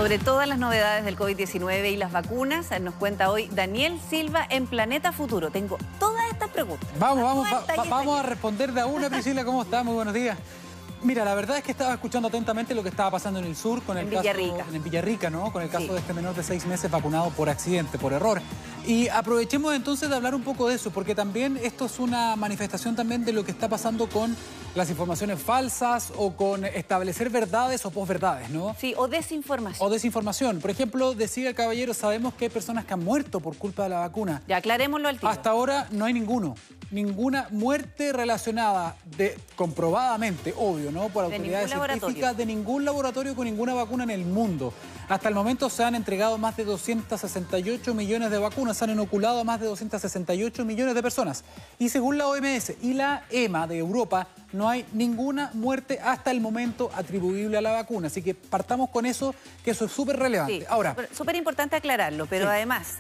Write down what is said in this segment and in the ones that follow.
Sobre todas las novedades del COVID-19 y las vacunas, nos cuenta hoy Daniel Silva en Planeta Futuro. Tengo todas estas preguntas. Vamos a responder de a una, Priscila. ¿Cómo está? Muy buenos días. Mira, la verdad es que estaba escuchando atentamente lo que estaba pasando en el sur con el caso en Villarrica, ¿no? Con el caso de este menor de 6 meses vacunado por accidente, por error. Y aprovechemos entonces de hablar un poco de eso, porque también esto es una manifestación también de lo que está pasando con las informaciones falsas o con establecer verdades o posverdades, ¿no? Sí, o desinformación. O desinformación. Por ejemplo, decía el caballero, sabemos que hay personas que han muerto por culpa de la vacuna. Ya, aclarémoslo al tiro. Hasta ahora no hay ninguna muerte relacionada comprobadamente, obvio, ¿no? Por autoridades científicas de ningún laboratorio con ninguna vacuna en el mundo. Hasta el momento se han entregado más de 268 millones de vacunas, se han inoculado a más de 268 millones de personas. Y según la OMS y la EMA de Europa, no hay ninguna muerte hasta el momento atribuible a la vacuna. Así que partamos con eso, que eso es súper relevante. Sí, ahora, súper importante aclararlo, pero sí. Además...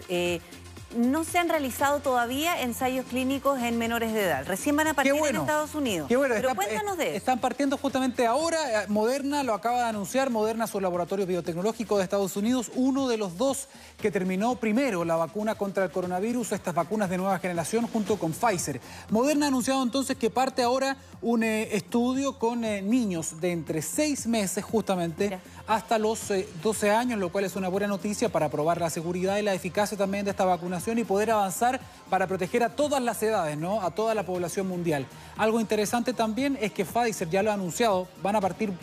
no se han realizado todavía ensayos clínicos en menores de edad. Recién van a partir en Estados Unidos. Qué bueno. Pero cuéntanos de eso. Están partiendo justamente ahora. Moderna lo acaba de anunciar. Moderna, su laboratorio biotecnológico de Estados Unidos, uno de los dos que terminó primero la vacuna contra el coronavirus, estas vacunas de nueva generación, junto con Pfizer. Moderna ha anunciado entonces que parte ahora un estudio con niños de entre 6 meses justamente hasta los 12 años, lo cual es una buena noticia para probar la seguridad y la eficacia también de esta vacunación y poder avanzar para proteger a todas las edades, ¿no? A toda la población mundial. Algo interesante también es que Pfizer ya lo ha anunciado, van a partir un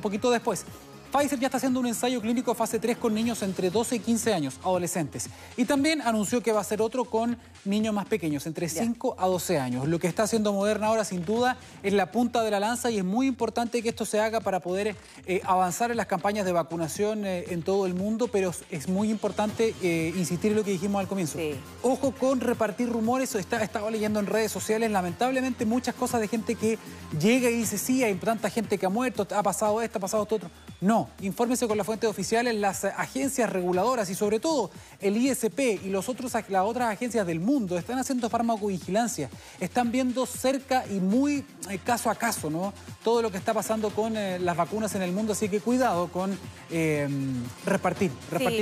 poquito después. Pfizer ya está haciendo un ensayo clínico fase 3 con niños entre 12 y 15 años, adolescentes. Y también anunció que va a hacer otro con niños más pequeños, entre 5 a 12 años. Lo que está haciendo Moderna ahora, sin duda, es la punta de la lanza y es muy importante que esto se haga para poder avanzar en las campañas de vacunación en todo el mundo, pero es muy importante insistir en lo que dijimos al comienzo. Sí. Ojo con repartir rumores. Estaba leyendo en redes sociales, lamentablemente, muchas cosas de gente que llega y dice, sí, hay tanta gente que ha muerto, ha pasado esto, ha pasado esto otro. No, infórmese con las fuentes oficiales, las agencias reguladoras y sobre todo el ISP y las otras agencias del mundo están haciendo farmacovigilancia, están viendo cerca y muy caso a caso, ¿no? Todo lo que está pasando con las vacunas en el mundo, así que cuidado con repartir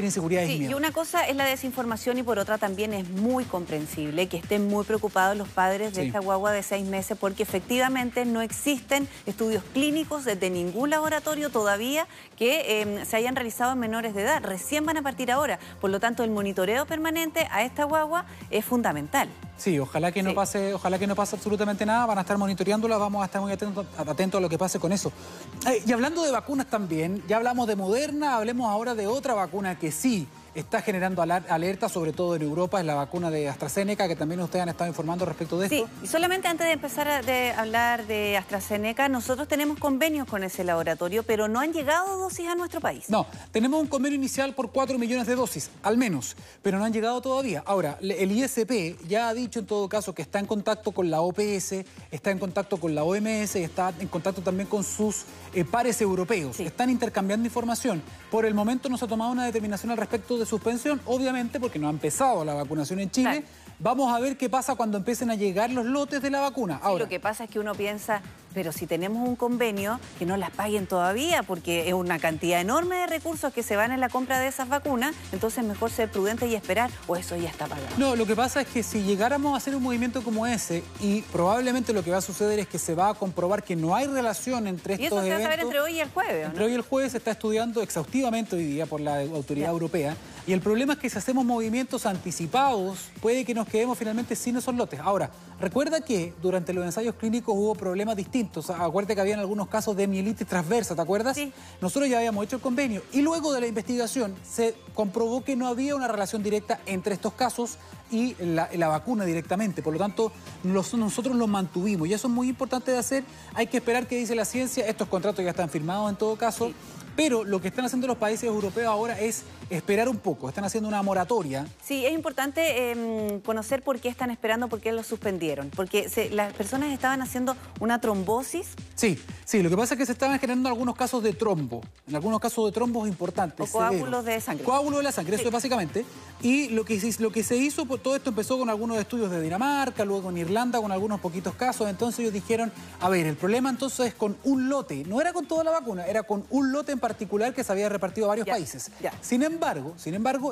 inseguridades y miedo. Y una cosa es la desinformación y por otra también es muy comprensible que estén muy preocupados los padres de esta guagua de 6 meses porque efectivamente no existen estudios clínicos de ningún laboratorio todavía que se hayan realizado en menores de edad. Recién van a partir ahora. Por lo tanto, el monitoreo permanente a esta guagua es fundamental. Sí, ojalá que no pase absolutamente nada. Van a estar monitoreándola, vamos a estar muy atentos a lo que pase con eso. Y hablando de vacunas también, ya hablamos de Moderna, hablemos ahora de otra vacuna que sí está generando alerta, sobre todo en Europa, es la vacuna de AstraZeneca, que también ustedes han estado informando respecto de esto. Sí, y solamente antes de empezar a hablar de AstraZeneca, nosotros tenemos convenios con ese laboratorio, pero no han llegado dosis a nuestro país. No, tenemos un convenio inicial por 4 millones de dosis, al menos, pero no han llegado todavía. Ahora, el ISP ya ha dicho en todo caso que está en contacto con la OPS, está en contacto con la OMS y está en contacto también con sus pares europeos. Sí. Están intercambiando información. Por el momento no se ha tomado una determinación al respecto de suspensión, obviamente porque no ha empezado la vacunación en Chile. Claro. Vamos a ver qué pasa cuando empiecen a llegar los lotes de la vacuna. Ahora, sí, lo que pasa es que uno piensa, pero si tenemos un convenio, que no las paguen todavía, porque es una cantidad enorme de recursos que se van en la compra de esas vacunas, entonces mejor ser prudente y esperar, o eso ya está pagado. No, lo que pasa es que si llegáramos a hacer un movimiento como ese, y probablemente lo que va a suceder es que se va a comprobar que no hay relación entre estos eventos. Y eso se va a saber entre hoy y el jueves, ¿no? Entre hoy y el jueves se está estudiando exhaustivamente hoy día por la autoridad europea. Y el problema es que si hacemos movimientos anticipados, puede que nos quedemos finalmente sin esos lotes. Ahora, recuerda que durante los ensayos clínicos hubo problemas distintos. Acuérdate que habían algunos casos de mielitis transversa, ¿te acuerdas? Sí. Nosotros ya habíamos hecho el convenio y luego de la investigación se comprobó que no había una relación directa entre estos casos y la vacuna directamente. Por lo tanto, nosotros los mantuvimos y eso es muy importante de hacer. Hay que esperar qué dice la ciencia. Estos contratos ya están firmados en todo caso. Sí. Pero lo que están haciendo los países europeos ahora es esperar un poco, están haciendo una moratoria. Sí, es importante conocer por qué están esperando, por qué lo suspendieron, porque las personas estaban haciendo una trombosis. Sí, lo que pasa es que se estaban generando algunos casos de trombo, en algunos casos de trombos importantes. O coágulos de sangre. Coágulos de la sangre, sí. Eso es básicamente. Y lo que se hizo, pues, todo esto empezó con algunos estudios de Dinamarca, luego en Irlanda con algunos poquitos casos, entonces ellos dijeron, a ver, el problema entonces es con un lote, no era con toda la vacuna, era con un lote en particular que se había repartido a varios países. Sin embargo,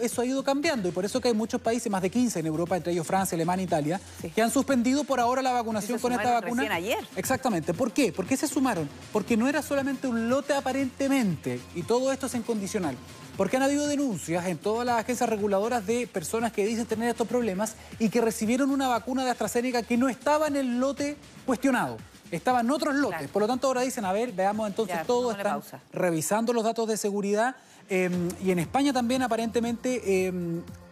eso ha ido cambiando y por eso que hay muchos países, más de 15 en Europa, entre ellos Francia, Alemania, Italia, que han suspendido por ahora la vacunación con esta vacuna. Recién ayer. Exactamente. ¿Por qué? ¿Por qué se sumaron? Porque no era solamente un lote aparentemente, y todo esto es incondicional. Porque han habido denuncias en todas las agencias reguladoras de personas que dicen tener estos problemas y que recibieron una vacuna de AstraZeneca que no estaba en el lote cuestionado. Estaban otros lotes. Claro. Por lo tanto, ahora dicen, a ver, veamos entonces todo. Están revisando los datos de seguridad. Y en España también, aparentemente,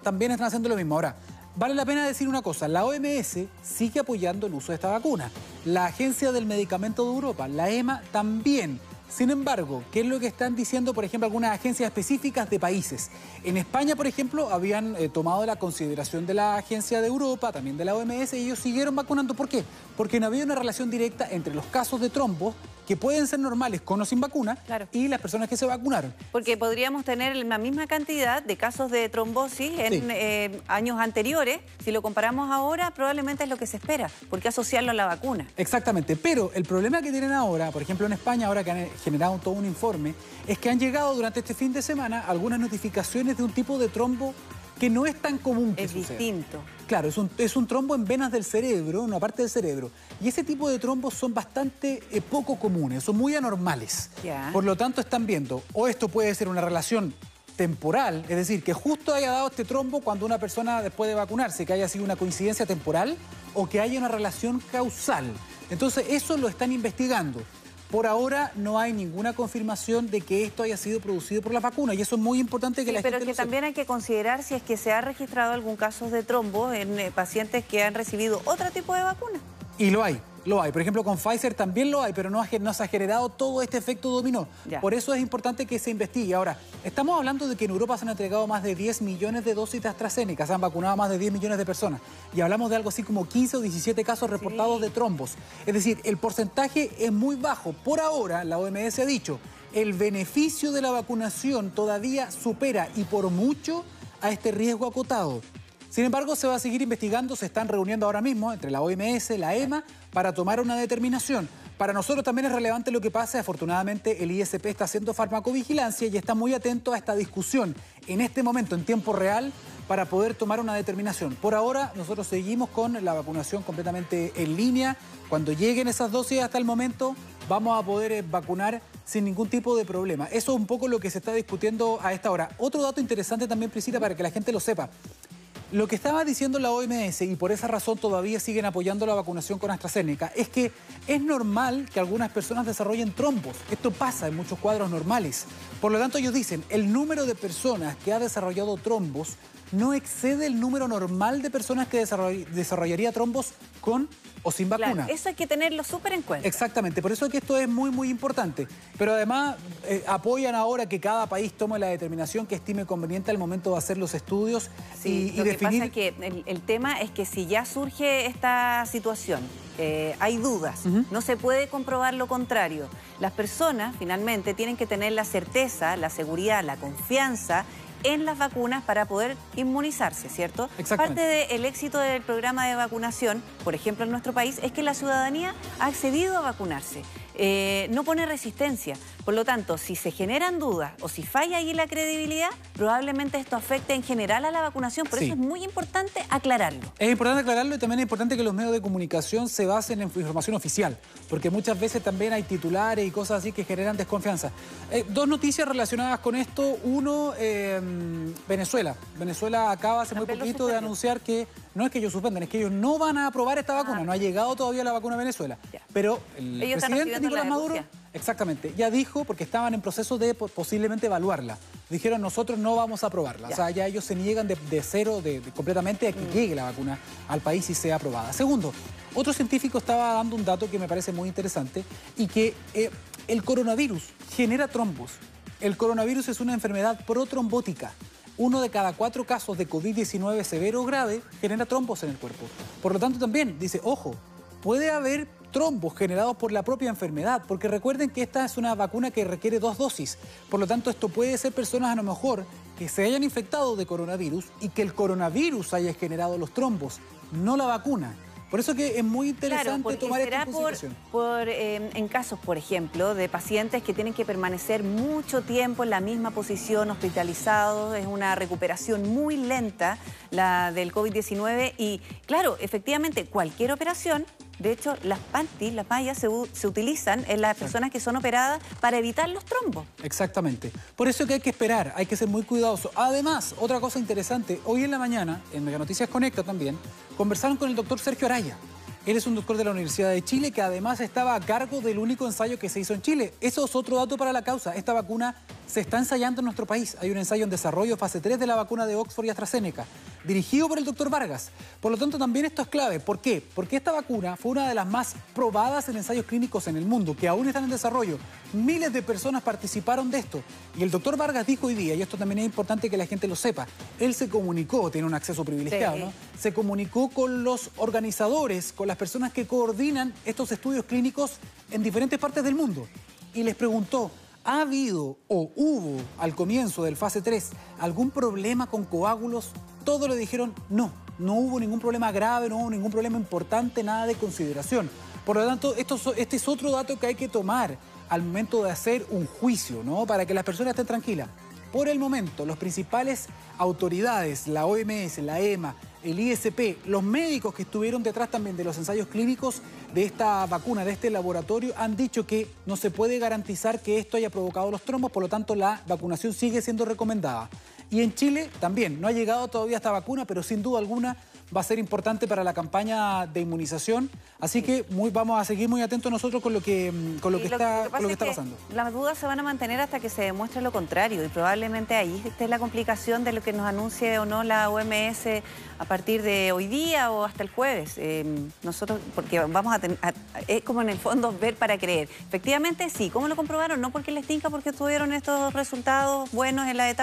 también están haciendo lo mismo. Ahora, vale la pena decir una cosa. La OMS sigue apoyando el uso de esta vacuna. La Agencia del Medicamento de Europa, la EMA, también. Sin embargo, ¿qué es lo que están diciendo, por ejemplo, algunas agencias específicas de países? En España, por ejemplo, habían tomado la consideración de la Agencia de Europa, también de la OMS, y ellos siguieron vacunando. ¿Por qué? Porque no había una relación directa entre los casos de trombos, que pueden ser normales con o sin vacuna, y las personas que se vacunaron. Porque podríamos tener la misma cantidad de casos de trombosis en años anteriores. Si lo comparamos ahora, probablemente es lo que se espera, porque asociarlo a la vacuna. Exactamente, pero el problema que tienen ahora, por ejemplo en España, ahora que han generado todo un informe, es que han llegado durante este fin de semana algunas notificaciones de un tipo de trombo que no es tan común que suceda. Es distinto. Claro, es un trombo en venas del cerebro, una parte del cerebro. Y ese tipo de trombos son bastante poco comunes, son muy anormales. Por lo tanto, están viendo, o esto puede ser una relación temporal, es decir, que justo haya dado este trombo cuando una persona después de vacunarse, que haya sido una coincidencia temporal, o que haya una relación causal. Entonces, eso lo están investigando. Por ahora no hay ninguna confirmación de que esto haya sido producido por la vacuna y eso es muy importante que la gente lo sepa. Pero que también hay que considerar si es que se ha registrado algún caso de trombo en pacientes que han recibido otro tipo de vacuna. Y lo hay. Lo hay. Por ejemplo, con Pfizer también lo hay, pero no se ha generado todo este efecto dominó. Por eso es importante que se investigue. Ahora, estamos hablando de que en Europa se han entregado más de 10 millones de dosis de AstraZeneca, se han vacunado a más de 10 millones de personas. Y hablamos de algo así como 15 o 17 casos reportados de trombos. Es decir, el porcentaje es muy bajo. Por ahora, la OMS ha dicho, el beneficio de la vacunación todavía supera y por mucho a este riesgo acotado. Sin embargo, se va a seguir investigando, se están reuniendo ahora mismo entre la OMS, la EMA, para tomar una determinación. Para nosotros también es relevante lo que pasa. Afortunadamente, el ISP está haciendo farmacovigilancia y está muy atento a esta discusión en este momento, en tiempo real, para poder tomar una determinación. Por ahora, nosotros seguimos con la vacunación completamente en línea. Cuando lleguen esas dosis hasta el momento, vamos a poder vacunar sin ningún tipo de problema. Eso es un poco lo que se está discutiendo a esta hora. Otro dato interesante también, Priscila, para que la gente lo sepa. Lo que estaba diciendo la OMS, y por esa razón todavía siguen apoyando la vacunación con AstraZeneca, es que es normal que algunas personas desarrollen trombos. Esto pasa en muchos cuadros normales. Por lo tanto, ellos dicen, el número de personas que ha desarrollado trombos no excede el número normal de personas que desarrollaría trombos con o sin vacuna. Claro, eso hay que tenerlo súper en cuenta. Exactamente, por eso es que esto es muy, muy importante. Pero además apoyan ahora que cada país tome la determinación que estime conveniente al momento de hacer los estudios y lo definir... que pasa es que el tema es que si ya surge esta situación, hay dudas, no se puede comprobar lo contrario. Las personas finalmente tienen que tener la certeza, la seguridad, la confianza en las vacunas para poder inmunizarse, ¿cierto? Parte del éxito del programa de vacunación, por ejemplo en nuestro país, es que la ciudadanía ha accedido a vacunarse. No pone resistencia. Por lo tanto, si se generan dudas o si falla ahí la credibilidad, probablemente esto afecte en general a la vacunación. Por eso es muy importante aclararlo. Es importante aclararlo y también es importante que los medios de comunicación se basen en información oficial, porque muchas veces también hay titulares y cosas así que generan desconfianza. Dos noticias relacionadas con esto. Uno, Venezuela. Venezuela acaba hace muy poquito de anunciar que no es que ellos suspendan, es que ellos no van a aprobar esta vacuna. No ha llegado todavía la vacuna a Venezuela. Pero el presidente Nicolás Maduro, exactamente, ya dijo, porque estaban en proceso de posiblemente evaluarla. Dijeron, nosotros no vamos a aprobarla. O sea, ya ellos se niegan de cero, completamente a que llegue la vacuna al país y sea aprobada. Segundo, otro científico estaba dando un dato que me parece muy interesante y que el coronavirus genera trombos. El coronavirus es una enfermedad protrombótica. 1 de cada 4 casos de COVID-19 severo o grave genera trombos en el cuerpo. Por lo tanto, también dice, ojo, puede haber trombos generados por la propia enfermedad, porque recuerden que esta es una vacuna que requiere 2 dosis. Por lo tanto, esto puede ser personas a lo mejor que se hayan infectado de coronavirus y que el coronavirus haya generado los trombos, no la vacuna. Por eso que es muy interesante claro, tomar esta será consideración. en casos, por ejemplo, de pacientes que tienen que permanecer mucho tiempo en la misma posición, hospitalizados, es una recuperación muy lenta la del COVID-19 y, claro, efectivamente, cualquier operación. De hecho, las panties, las mallas, se utilizan en las personas que son operadas para evitar los trombos. Exactamente. Por eso que hay que esperar, hay que ser muy cuidadoso. Además, otra cosa interesante, hoy en la mañana, en Mega Noticias Conecta también, conversaron con el doctor Sergio Araya. Él es un doctor de la Universidad de Chile que además estaba a cargo del único ensayo que se hizo en Chile. Eso es otro dato para la causa. Esta vacuna se está ensayando en nuestro país. Hay un ensayo en desarrollo, fase 3 de la vacuna de Oxford y AstraZeneca, dirigido por el doctor Vargas. Por lo tanto, también esto es clave. ¿Por qué? Porque esta vacuna fue una de las más probadas en ensayos clínicos en el mundo, que aún están en desarrollo. Miles de personas participaron de esto. Y el doctor Vargas dijo hoy día, y esto también es importante que la gente lo sepa, él se comunicó, tiene un acceso privilegiado, sí, ¿no? Se comunicó con los organizadores, con las personas que coordinan estos estudios clínicos en diferentes partes del mundo. Y les preguntó, ¿ha habido o hubo al comienzo del fase 3 algún problema con coágulos? Todos le dijeron no hubo ningún problema grave, no hubo ningún problema importante, nada de consideración. Por lo tanto, este es otro dato que hay que tomar al momento de hacer un juicio, ¿no? Para que las personas estén tranquilas. Por el momento, las principales autoridades, la OMS, la EMA, el ISP, los médicos que estuvieron detrás también de los ensayos clínicos de esta vacuna, de este laboratorio, han dicho que no se puede garantizar que esto haya provocado los trombos, por lo tanto la vacunación sigue siendo recomendada. Y en Chile también, no ha llegado todavía esta vacuna, pero sin duda alguna va a ser importante para la campaña de inmunización. Así que vamos a seguir muy atentos nosotros con lo que está pasando. Las dudas se van a mantener hasta que se demuestre lo contrario y probablemente ahí esté la complicación de lo que nos anuncie o no la OMS a partir de hoy día o hasta el jueves. Nosotros, porque vamos a tener, es como en el fondo ver para creer. Efectivamente, sí. ¿Cómo lo comprobaron? No porque les tinca, porque tuvieron estos resultados buenos en las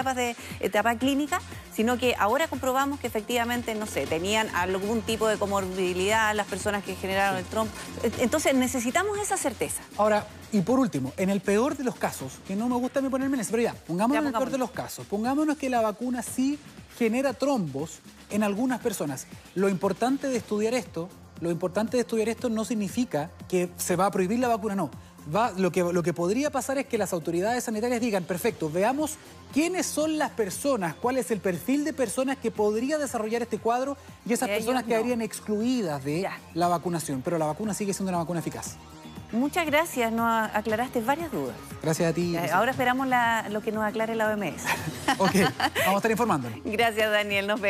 etapa clínica, sino que ahora comprobamos que efectivamente, no sé, tenían algún tipo de comorbilidad las personas que generaron el trombo. Entonces necesitamos esa certeza. Ahora, y por último, en el peor de los casos, que no me gusta a mí ponerme en eso, pero ya, pongámonos en el peor de los casos, pongámonos que la vacuna sí genera trombos en algunas personas. Lo importante de estudiar esto no significa que se va a prohibir la vacuna, no. Lo que podría pasar es que las autoridades sanitarias digan, perfecto, veamos quiénes son las personas, cuál es el perfil de personas que podría desarrollar este cuadro y esas personas quedarían excluidas de la vacunación. Pero la vacuna sigue siendo una vacuna eficaz. Muchas gracias, nos aclaraste varias dudas. Gracias a ti. Ahora esperamos lo que nos aclare la OMS. Ok, vamos a estar informándolo. Gracias, Daniel. Nos vemos.